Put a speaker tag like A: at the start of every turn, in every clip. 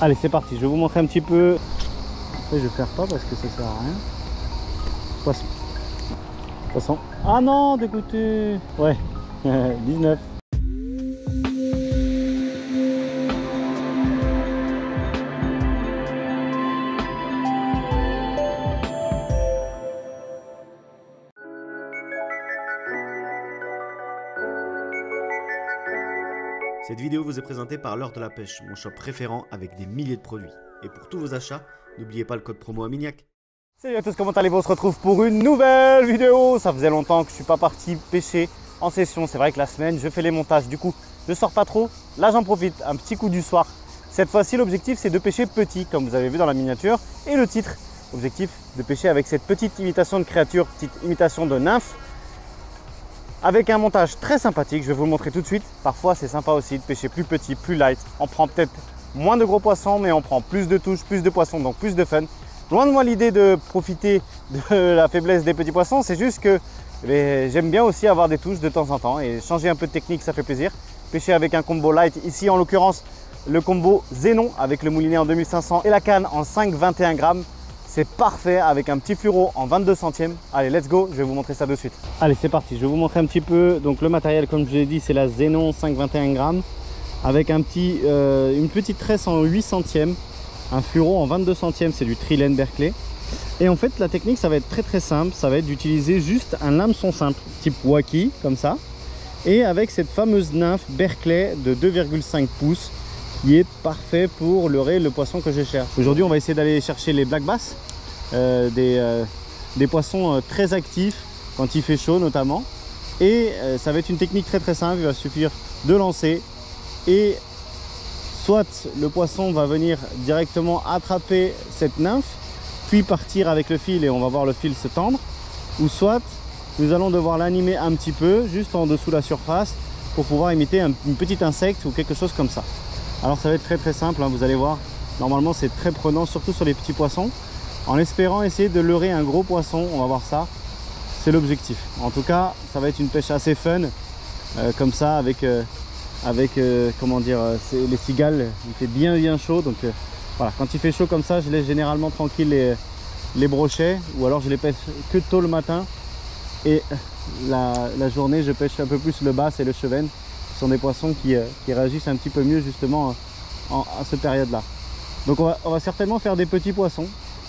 A: Allez, c'est parti, je vais vous montrer un petit peu. Après, je vais faire pas parce que ça sert à rien. Poisson. Poisson. Ah non, dégoûté. Ouais, 19.
B: Cette vidéo vous est présentée par L'Heure de la Pêche, mon shop référent avec des milliers de produits. Et pour tous vos achats, n'oubliez pas le code promo Aminiac.
A: Salut à tous, comment allez-vous? On se retrouve pour une nouvelle vidéo. Ça faisait longtemps que je ne suis pas parti pêcher en session. C'est vrai que la semaine, je fais les montages. Du coup, je ne sors pas trop. Là, j'en profite. Un petit coup du soir. Cette fois-ci, l'objectif, c'est de pêcher petit, comme vous avez vu dans la miniature. Et le titre, objectif de pêcher avec cette petite imitation de créature, petite imitation de nymphe. Avec un montage très sympathique, je vais vous le montrer tout de suite. Parfois, c'est sympa aussi de pêcher plus petit, plus light. On prend peut-être moins de gros poissons, mais on prend plus de touches, plus de poissons, donc plus de fun. Loin de moi l'idée de profiter de la faiblesse des petits poissons, c'est juste que j'aime bien aussi avoir des touches de temps en temps et changer un peu de technique, ça fait plaisir. Pêcher avec un combo light, ici en l'occurrence le combo Zénon avec le moulinet en 2500 et la canne en 5,21 grammes. C'est parfait avec un petit fluoro en 22 centièmes. Allez, let's go, je vais vous montrer ça de suite. Allez, c'est parti, je vais vous montrer un petit peu. Donc le matériel, comme je l'ai dit, c'est la Zénon 5,21 grammes avec une petite tresse en 8 centièmes. Un fluoro en 22 centièmes, c'est du Trilène Berkeley. Et en fait, la technique, ça va être très simple. Ça va être d'utiliser juste un hameçon simple, type Wacky, comme ça. Et avec cette fameuse nymphe Berkeley de 2,5 pouces, qui est parfait pour leurrer le poisson que je cherche. Aujourd'hui, on va essayer d'aller chercher les black bass, des poissons très actifs quand il fait chaud notamment. Et ça va être une technique très simple. Il va suffire de lancer et soit le poisson va venir directement attraper cette nymphe, puis partir avec le fil et on va voir le fil se tendre, ou soit nous allons devoir l'animer un petit peu juste en dessous de la surface pour pouvoir imiter une petite insecte ou quelque chose comme ça. Alors ça va être très simple, hein, vous allez voir, normalement c'est très prenant, surtout sur les petits poissons, en espérant essayer de leurrer un gros poisson. On va voir ça, c'est l'objectif. En tout cas, ça va être une pêche assez fun, comme ça, avec comment dire, les cigales. Il fait bien chaud, donc voilà, quand il fait chaud comme ça, je laisse généralement tranquille les brochets, ou alors je les pêche que tôt le matin, et la journée je pêche un peu plus le basse et le chevenne. Ce sont des poissons qui réagissent un petit peu mieux justement à cette période là. Donc on va certainement faire des petits poissons,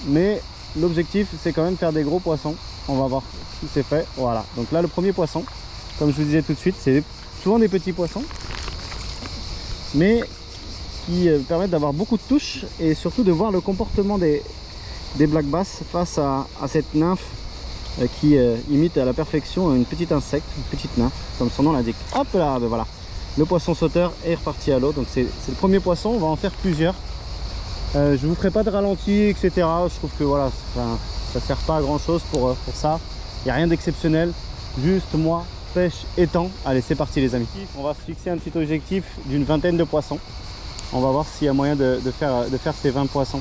A: mais l'objectif c'est quand même faire des gros poissons. On va voir si c'est fait. Voilà, donc là le premier poisson, comme je vous disais tout de suite, c'est souvent des petits poissons, mais qui permettent d'avoir beaucoup de touches et surtout de voir le comportement des black bass face à cette nymphe qui imite à la perfection une petite insecte, une petite nymphe, comme son nom l'indique. Hop là, ben voilà, le poisson sauteur est reparti à l'eau. Donc c'est le premier poisson, on va en faire plusieurs. Je vous ferai pas de ralenti, etc. Je trouve que voilà, ça sert pas à grand chose pour ça. Il n'y a rien d'exceptionnel, juste moi, pêche et temps. Allez, c'est parti les amis. On va se fixer un petit objectif d'une vingtaine de poissons. On va voir s'il y a moyen de faire ces 20 poissons.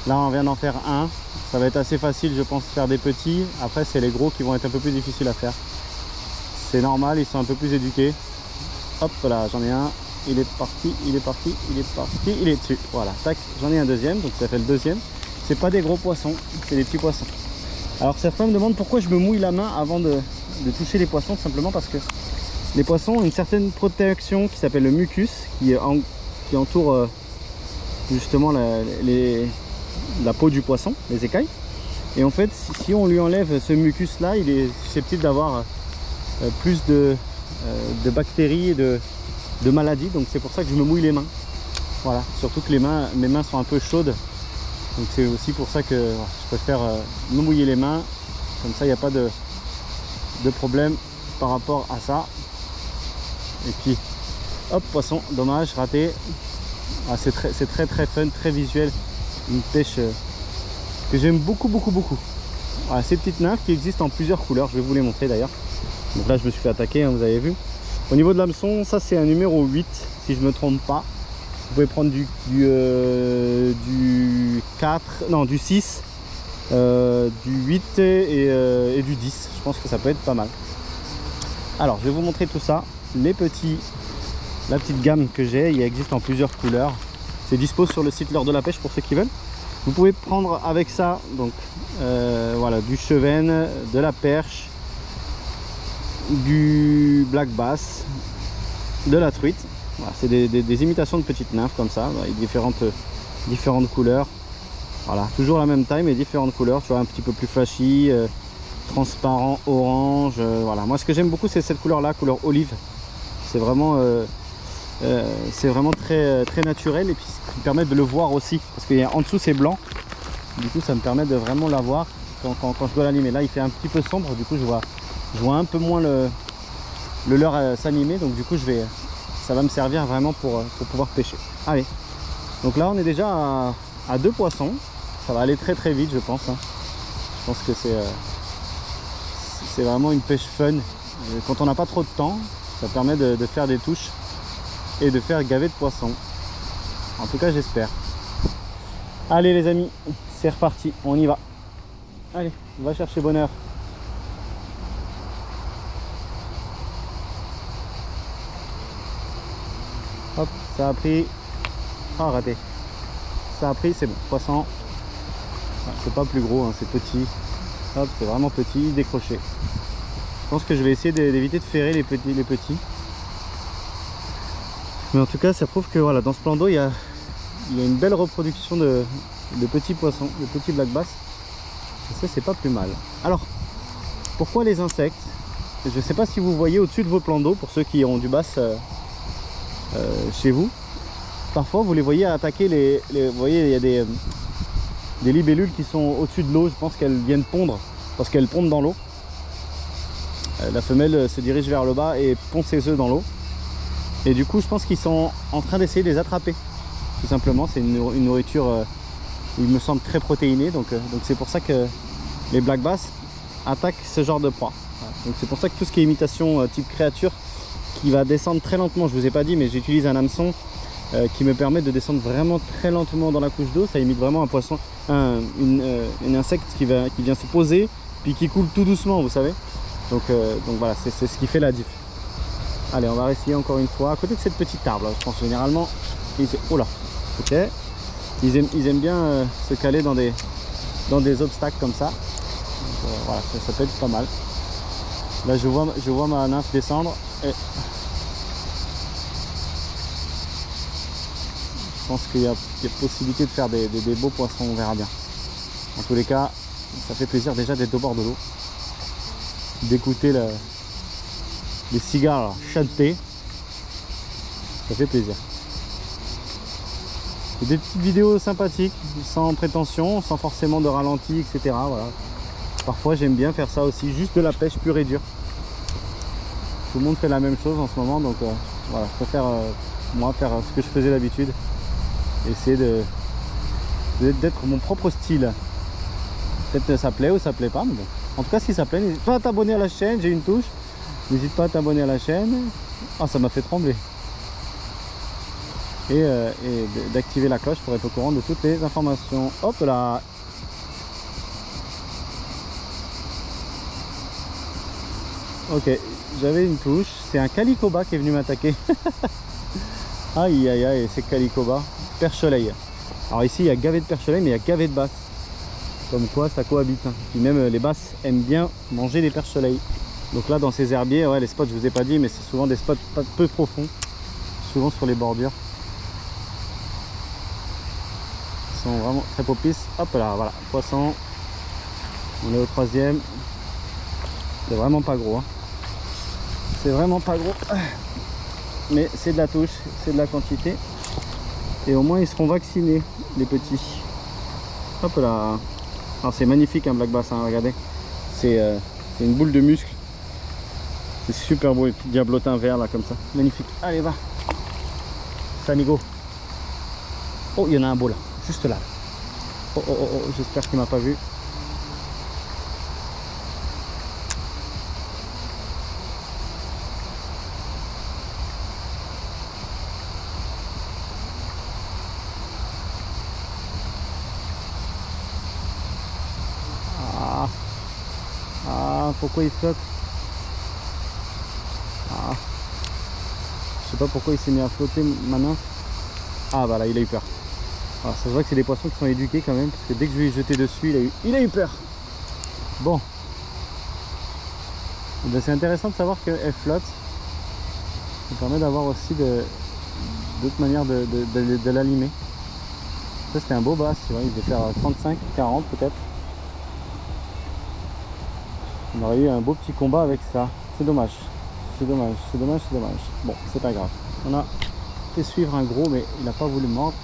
A: Là on vient d'en faire un, ça va être assez facile je pense de faire des petits. Après c'est les gros qui vont être un peu plus difficiles à faire. C'est normal, ils sont un peu plus éduqués. Hop là, j'en ai un, il est parti, il est dessus. Voilà, tac, j'en ai un deuxième, donc ça fait le deuxième. C'est pas des gros poissons, c'est des petits poissons. Alors certains me demandent pourquoi je me mouille la main avant de toucher les poissons, simplement parce que les poissons ont une certaine protection qui s'appelle le mucus, qui entoure justement la peau du poisson, les écailles. Et en fait, si on lui enlève ce mucus là, il est susceptible d'avoir plus de bactéries et de maladies. Donc c'est pour ça que je me mouille les mains. Voilà, surtout que mes mains sont un peu chaudes. Donc c'est aussi pour ça que je préfère me mouiller les mains. Comme ça, il n'y a pas de problème par rapport à ça. Et puis, hop, poisson, dommage, raté. Ah, c'est très fun, très visuel. Une pêche que j'aime beaucoup. Voilà, ces petites nymphes qui existent en plusieurs couleurs, je vais vous les montrer d'ailleurs. Donc là je me suis fait attaquer, hein, vous avez vu. Au niveau de l'hameçon, ça c'est un numéro 8 si je me trompe pas. Vous pouvez prendre du 4, non du 6, du 8 et du 10. Je pense que ça peut être pas mal. Alors je vais vous montrer tout ça. La petite gamme que j'ai, il existe en plusieurs couleurs. C'est dispo sur le site L'Heure de la Pêche pour ceux qui veulent. Vous pouvez prendre avec ça donc voilà, du chevenne, de la perche, du black bass, de la truite. Voilà, c'est des imitations de petites nymphes comme ça, avec différentes couleurs. Voilà, toujours la même taille mais différentes couleurs, tu vois, un petit peu plus flashy, transparent, orange. Voilà, moi ce que j'aime beaucoup c'est cette couleur là, couleur olive. C'est vraiment très naturel et puis ce qui me permet de le voir aussi parce qu'en dessous c'est blanc, du coup ça me permet de vraiment la voir quand je dois l'animer. Là il fait un petit peu sombre, du coup je vois un peu moins le leurre s'animer, donc du coup ça va me servir vraiment pour pouvoir pêcher. Allez, donc là on est déjà à 2 poissons, ça va aller très vite je pense, hein. Je pense que c'est vraiment une pêche fun. Quand on n'a pas trop de temps, ça permet de faire des touches et de faire gaver de poissons. En tout cas j'espère. Allez les amis, c'est reparti, on y va. Allez, on va chercher bonheur. Hop, ça a pris. Ah, raté. Ça a pris, c'est bon, poisson. C'est pas plus gros, hein, c'est petit. Hop, c'est vraiment petit, décroché. Je pense que je vais essayer d'éviter de ferrer les petits. Mais en tout cas, ça prouve que voilà, dans ce plan d'eau, il y a une belle reproduction de petits poissons, de petits black bass. Et ça, c'est pas plus mal. Alors, pourquoi les insectes? Je ne sais pas si vous voyez au-dessus de vos plans d'eau, pour ceux qui ont du bass chez vous. Parfois, vous les voyez attaquer vous voyez, il y a des libellules qui sont au-dessus de l'eau. Je pense qu'elles viennent pondre, parce qu'elles pondent dans l'eau. La femelle se dirige vers le bas et pond ses œufs dans l'eau. Et du coup, je pense qu'ils sont en train d'essayer de les attraper. Tout simplement, c'est une nourriture, il me semble, très protéinée. Donc c'est pour ça que les black bass attaquent ce genre de proie. Donc c'est pour ça que tout ce qui est imitation type créature, qui va descendre très lentement, je vous ai pas dit, mais j'utilise un hameçon qui me permet de descendre vraiment très lentement dans la couche d'eau. Ça imite vraiment un poisson, un insecte qui vient se poser, puis qui coule tout doucement, vous savez. Donc voilà, c'est ce qui fait la diff. Allez, on va essayer encore une fois à côté de cette petite arbre là. Je pense généralement oh là, ok, ils aiment bien se caler dans des obstacles comme ça. Donc, voilà, ça peut être pas mal. Là je vois ma nymphe descendre et je pense qu'il y a possibilité de faire des beaux poissons, on verra bien. En tous les cas, ça fait plaisir déjà d'être au bord de l'eau, d'écouter les cigares chanter, ça fait plaisir. Et des petites vidéos sympathiques, sans prétention, sans forcément de ralenti, etc. Voilà. Parfois j'aime bien faire ça aussi, juste de la pêche pure et dure. Tout le monde fait la même chose en ce moment, donc voilà, je préfère moi faire ce que je faisais d'habitude, essayer d'être mon propre style. Peut-être ça plaît ou ça plaît pas, mais bon. En tout cas si ça plaît, n'hésite pas à t'abonner à la chaîne, j'ai une touche. N'hésite pas à t'abonner à la chaîne. Ah, ça m'a fait trembler. Et d'activer la cloche pour être au courant de toutes les informations. Hop là. Ok, j'avais une touche. C'est un calicoba qui est venu m'attaquer. Aïe aïe aïe, c'est calicoba. Perche-soleil. Alors ici il y a gavet de perche-soleil, mais il y a gavet de basse. Comme quoi ça cohabite. Puis même les basses aiment bien manger les perche-soleil. Donc là dans ces herbiers, ouais, les spots je vous ai pas dit, mais c'est souvent des spots peu profonds, souvent sur les bordures. Ils sont vraiment très propices. Hop là, voilà, poisson. On est au troisième. C'est vraiment pas gros, hein. C'est vraiment pas gros, mais c'est de la touche, c'est de la quantité. Et au moins ils seront vaccinés, les petits. Hop là. Alors c'est magnifique un black bass, hein, regardez. C'est une boule de muscle. C'est super beau, les petits diablotins verts là comme ça. Magnifique. Allez, va. Sanigo. Oh, il y en a un beau là. Juste là. Oh, oh, oh, oh. J'espère qu'il m'a pas vu. Pourquoi il flotte? Je sais pas pourquoi il s'est mis à flotter maintenant. Ah voilà, il a eu peur. Alors ça se voit que c'est des poissons qui sont éduqués quand même, parce que dès que je lui ai jeté dessus, il a eu peur. Bon. Ben, c'est intéressant de savoir qu'elle flotte. Ça permet d'avoir aussi d'autres manières de l'allumer. Ça c'était un beau bass, tu vois, il devait faire 35, 40 peut-être. On aurait eu un beau petit combat avec ça. C'est dommage. C'est dommage, c'est dommage, c'est dommage. Bon, c'est pas grave. On a fait suivre un gros, mais il n'a pas voulu mordre.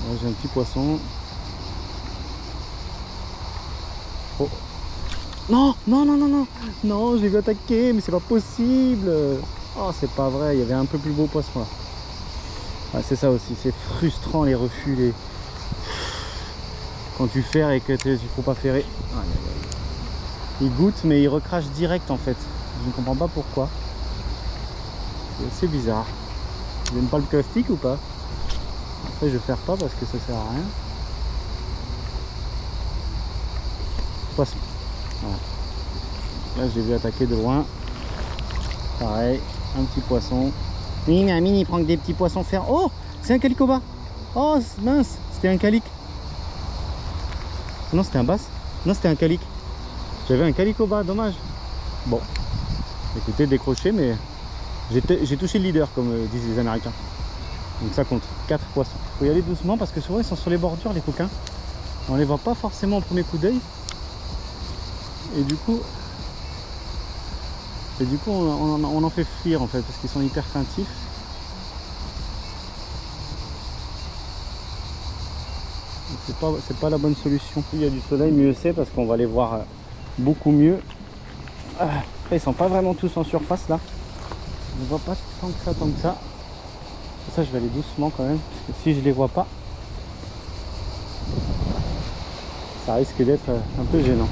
A: Là, j'ai un petit poisson. Oh. Non, non, non, non, non. Non, j'ai vu attaquer, mais c'est pas possible. Oh, c'est pas vrai. Il y avait un peu plus beau poisson là. Ah, c'est ça aussi. C'est frustrant les refus. Quand tu ferres et que il faut pas ferrer. Il goûte, mais il recrache direct en fait. Je ne comprends pas pourquoi. C'est assez bizarre. Vous n'aimez pas le caustique ou pas? Après, je ne ferre pas parce que ça sert à rien. Poisson. Voilà. Là, j'ai vu attaquer de loin. Pareil, un petit poisson. Oui, mais Amine, il prend que des petits poissons fer. Oh, c'est un calicoba. Oh, mince, c'était un calique. Non, c'était un bass. Non, c'était un calique. J'avais un calicoba, dommage. Bon, écoutez, décroché, mais j'ai touché le leader, comme disent les Américains. Donc ça compte, 4 poissons. Faut y aller doucement parce que souvent ils sont sur les bordures, les coquins. On les voit pas forcément au premier coup d'œil. Et du coup on en fait fuir en fait parce qu'ils sont hyper craintifs. C'est pas la bonne solution. Plus il y a du soleil, mieux c'est parce qu'on va les voir beaucoup mieux. Après ils sont pas vraiment tous en surface là. On ne voit pas tant que ça. Ça je vais aller doucement quand même parce que si je les vois pas, ça risque d'être un peu gênant.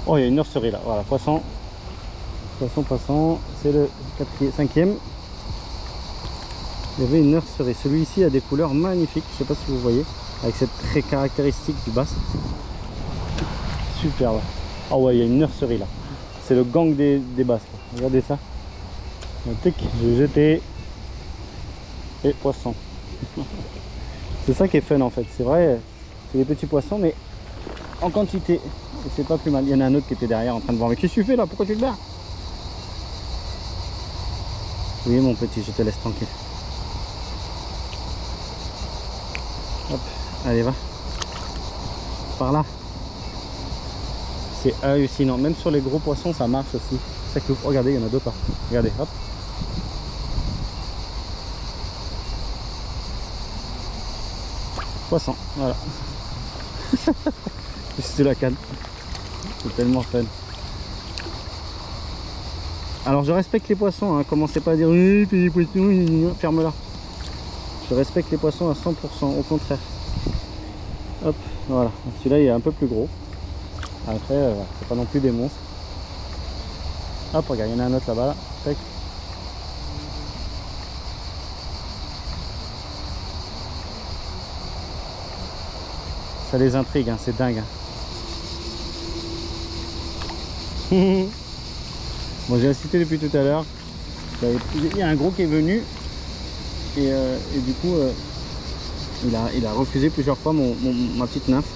A: Oh, il y a une nurserie là, voilà, poisson, c'est le 5e. Il y avait une nurserie, celui-ci a des couleurs magnifiques, je sais pas si vous voyez, avec cette très caractéristique du bass. Superbe. Ah ouais, il y a une nurserie là, c'est le gang des basses, là. Regardez ça. Tic, j'ai jeté et poisson. C'est ça qui est fun en fait, c'est vrai, c'est des petits poissons mais en quantité. Et c'est pas plus mal. Il y en a un autre qui était derrière en train de voir. Mais qu'est-ce que tu fais là? Pourquoi tu te barres? Oui mon petit, je te laisse tranquille. Hop, allez va. Par là. C'est hallucinant. Même sur les gros poissons ça marche aussi. C'est ça qui ouf. Regardez, il y en a d'autres là. Regardez, hop. Poisson, voilà. C'est la canne. C'est tellement fun. Alors je respecte les poissons, hein. Commencez pas à dire oui, fais des poissons, ferme-la. Je respecte les poissons à 100%, au contraire. Hop, voilà. Celui-là il est un peu plus gros. Après, c'est pas non plus des monstres. Hop, regarde, il y en a un autre là-bas. Là. Tac. Ça les intrigue, hein. C'est dingue. Hein. Bon, j'ai assisté depuis tout à l'heure. Il y a un gros qui est venu et du coup il a refusé plusieurs fois ma petite nymphe.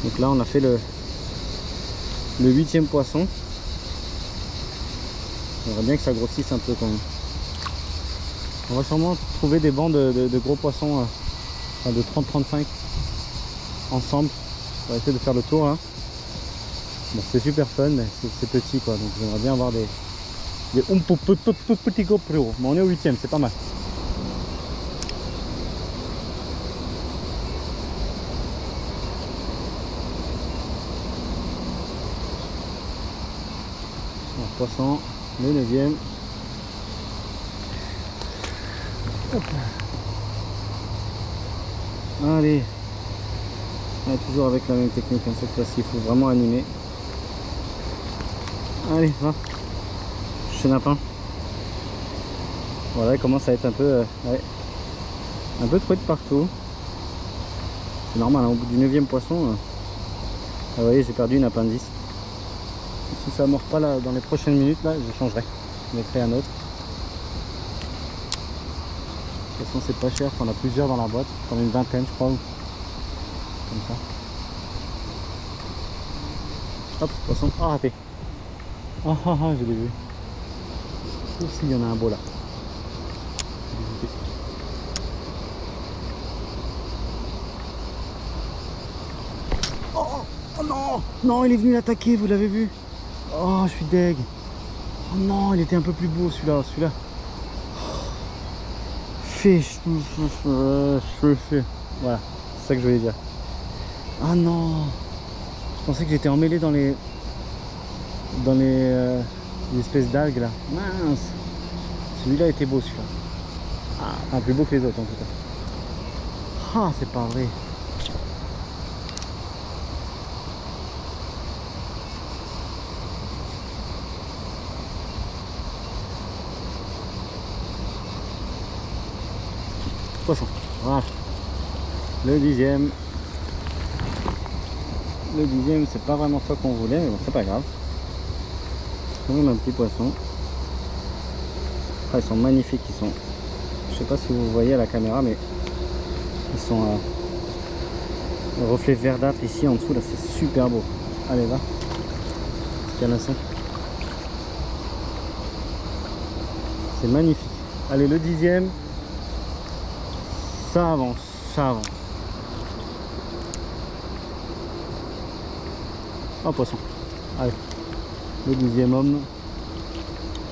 A: Donc là on a fait le 8e poisson. J'aimerais bien que ça grossisse un peu quand même. On va sûrement trouver des bancs de gros poissons de 30-35 ensemble. On va essayer de faire le tour là. Bon, c'est super fun, mais c'est petit quoi, donc j'aimerais bien avoir des petits GoPro. Mais on est au 8e, c'est pas mal. Bon, poisson, le 9e. Hop. Allez. Ah, toujours avec la même technique, hein, cette fois-ci, il faut vraiment animer. Allez, va. Chenapin. Voilà, il commence à être un peu, un peu trop de partout. C'est normal, hein, au bout du 9e poisson, vous voyez, j'ai perdu une appendice. Si ça ne mord pas là, dans les prochaines minutes, là, je changerai. Je mettrai un autre. De toute façon, c'est pas cher, on a plusieurs dans la boîte, on a une vingtaine, je crois. Comme ça. Hop, poisson. Ah, raté. Ah, ah, ah, je l'ai vu. Aussi, il y en a un beau là. Oh, oh non, non, il est venu l'attaquer, vous l'avez vu. Oh, je suis deg. Oh non, il était un peu plus beau celui-là. Celui-là. Fiche. Voilà, c'est ça que je voulais dire. Ah non. Je pensais que j'étais emmêlé dans les espèces d'algues là. Mince. Celui-là était beau celui-là. Ah, enfin, plus beau que les autres en tout cas. Ah, c'est pas vrai. Poisson. Voilà. Le 10e. Le 10e, c'est pas vraiment ça qu'on voulait, mais bon, c'est pas grave. Quand même un petit poisson. Ah, ils sont magnifiques, ils sont. Je sais pas si vous voyez à la caméra, mais ils sont reflet verdâtre ici en dessous. Là, c'est super beau. Allez, va. Canasson. C'est magnifique. Allez, le 10e. Ça avance, ça avance. Oh, poisson. Allez, le 12e homme.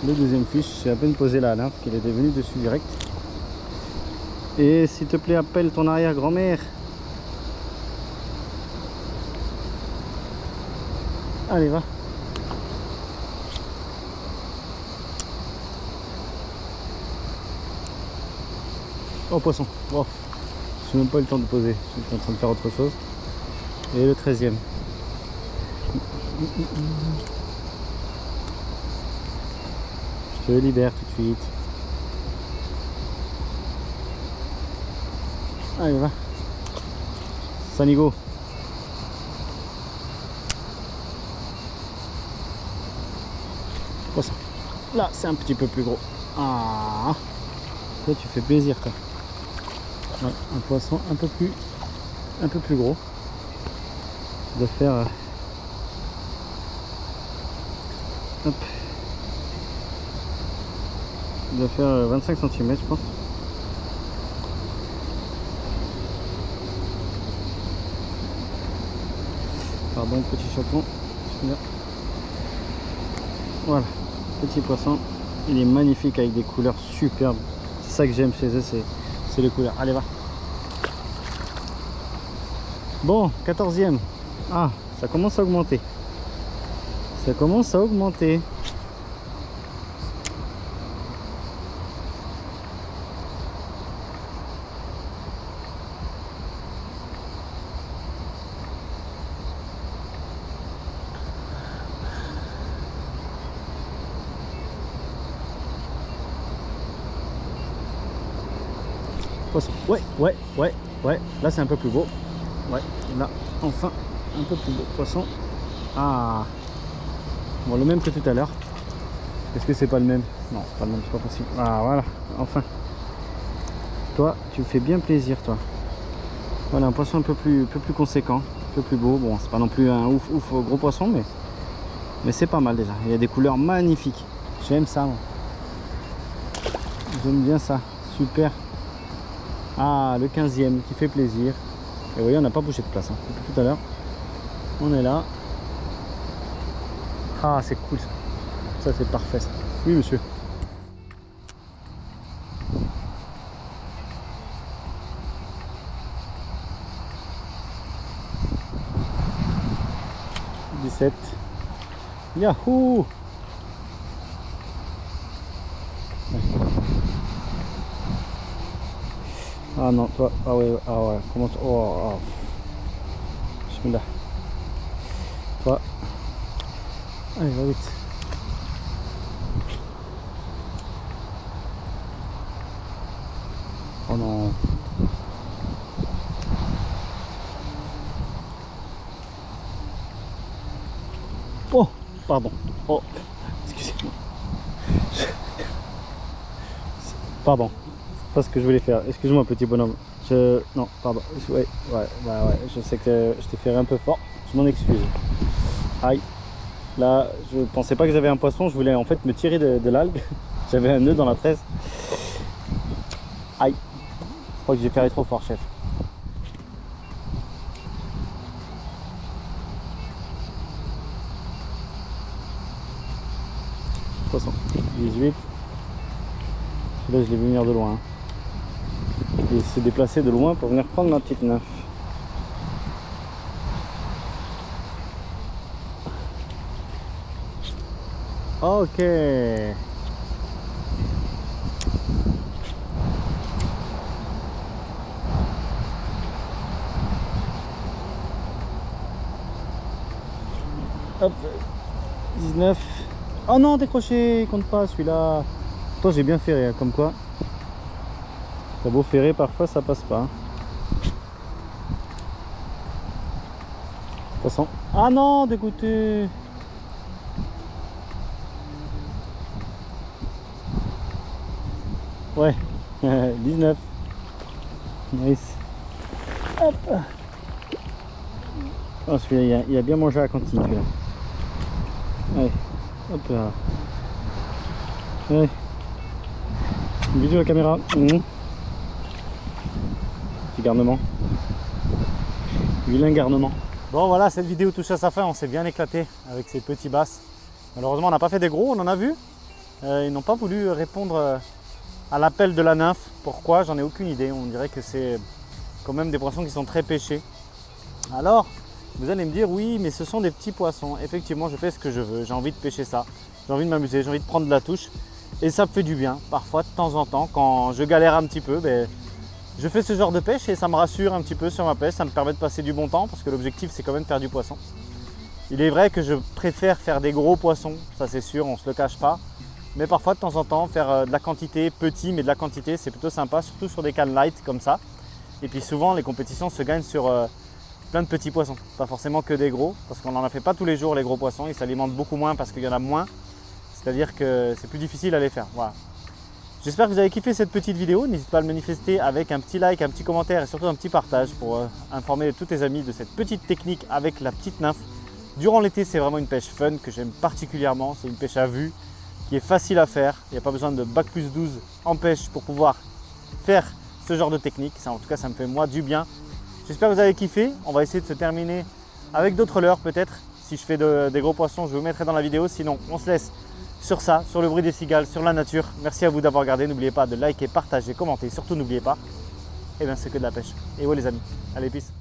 A: Le 2e fiche. J'ai à peine posé la nymphe qu'il était venu dessus direct. Et s'il te plaît, appelle ton arrière-grand-mère. Allez, va. Oh, poisson. Oh, je n'ai même pas eu le temps de poser. Je suis en train de faire autre chose. Et le 13e. Je te libère tout de suite. Allez, va. Sanigo. Poisson. Là, c'est un petit peu plus gros. Ah. Toi, tu fais plaisir, toi. Ouais, un poisson un peu plus gros. De faire. Hop. De faire 25 cm, je pense. Pardon, petit chaton. Voilà, petit poisson. Il est magnifique avec des couleurs superbes. C'est ça que j'aime chez eux, c'est les couleurs. Allez, va. Bon, 14e. Ah, ça commence à augmenter. Ça commence à augmenter. Poisson. Ouais. Là, c'est un peu plus beau. Ouais, là, enfin, un peu plus beau poisson. Ah. Bon, le même que tout à l'heure. Est-ce que c'est pas le même? Non, c'est pas le même, c'est pas possible. Ah, voilà, enfin. Toi, tu me fais bien plaisir, toi. Voilà, un poisson un peu plus conséquent, un peu plus beau. Bon, c'est pas non plus un ouf gros poisson, mais c'est pas mal déjà. Il y a des couleurs magnifiques. J'aime ça, moi. J'aime bien ça. Super. Ah, le 15e qui fait plaisir. Et vous voyez, on n'a pas bougé de place, hein, depuis tout à l'heure. On est là. Ah, c'est cool ça. Ça, c'est parfait ça. Oui, monsieur. Yahoo! Ah non, toi, ah ouais, comment tu... Oh, oh. Bismillah. Toi. Allez, va vite. Oh non. Oh, pardon. Oh, excusez-moi. Pardon. C'est pas ce que je voulais faire. Excuse-moi, petit bonhomme. Non, pardon. Ouais, je sais que je t'ai fait un peu fort. Je m'en excuse. Aïe. Là, je pensais pas que j'avais un poisson. Je voulais en fait me tirer de l'algue. J'avais un nœud dans la tresse. Aïe. Je crois que j'ai fait trop fort, chef. Poisson. 18. Là, je l'ai vu venir de loin. Il s'est déplacé de loin pour venir prendre ma petite neuf. Ok. Hop. 19. Oh non, décroché, il compte pas celui-là. Pourtant j'ai bien ferré, hein, comme quoi. T'as beau ferrer, parfois ça passe pas. Poisson. Ah non, dégoûté. Ouais, 19. Nice. Hop. Oh, celui-là, il a bien mangé à la cantine, celui-là. Allez, hop là. Allez. Bisous à la caméra. Petit garnement. Vilain garnement. Bon voilà, cette vidéo touche à sa fin. On s'est bien éclaté avec ces petits basses. Malheureusement, on n'a pas fait des gros, on en a vu. Ils n'ont pas voulu répondre à l'appel de la nymphe. Pourquoi? J'en ai aucune idée. On dirait que c'est quand même des poissons qui sont très pêchés. Alors, vous allez me dire, oui, mais ce sont des petits poissons. Effectivement, je fais ce que je veux. J'ai envie de pêcher ça. J'ai envie de m'amuser. J'ai envie de prendre de la touche. Et ça me fait du bien. Parfois, de temps en temps, quand je galère un petit peu, je fais ce genre de pêche et ça me rassure un petit peu sur ma pêche. Ça me permet de passer du bon temps parce que l'objectif, c'est quand même de faire du poisson. Il est vrai que je préfère faire des gros poissons. Ça, c'est sûr, on ne se le cache pas. Mais parfois, de temps en temps, faire de la quantité, petit, mais de la quantité, c'est plutôt sympa. Surtout sur des cannes light comme ça. Et puis souvent, les compétitions se gagnent sur plein de petits poissons, pas forcément que des gros, parce qu'on n'en a fait pas tous les jours les gros poissons, ils s'alimentent beaucoup moins parce qu'il y en a moins, c'est-à-dire que c'est plus difficile à les faire. Voilà. J'espère que vous avez kiffé cette petite vidéo, n'hésite pas à le manifester avec un petit like, un petit commentaire et surtout un petit partage pour informer tous tes amis de cette petite technique avec la petite nymphe. Durant l'été, c'est vraiment une pêche fun que j'aime particulièrement, c'est une pêche à vue qui est facile à faire, il n'y a pas besoin de bac plus 12 en pêche pour pouvoir faire ce genre de technique, ça, en tout cas ça me fait moi du bien. J'espère que vous avez kiffé. On va essayer de se terminer avec d'autres leurres peut-être. Si je fais des gros poissons, je vous mettrai dans la vidéo. Sinon, on se laisse sur ça, sur le bruit des cigales, sur la nature. Merci à vous d'avoir regardé. N'oubliez pas de liker, partager, commenter. Surtout, n'oubliez pas, c'est que de la pêche. Et ouais les amis, allez, peace.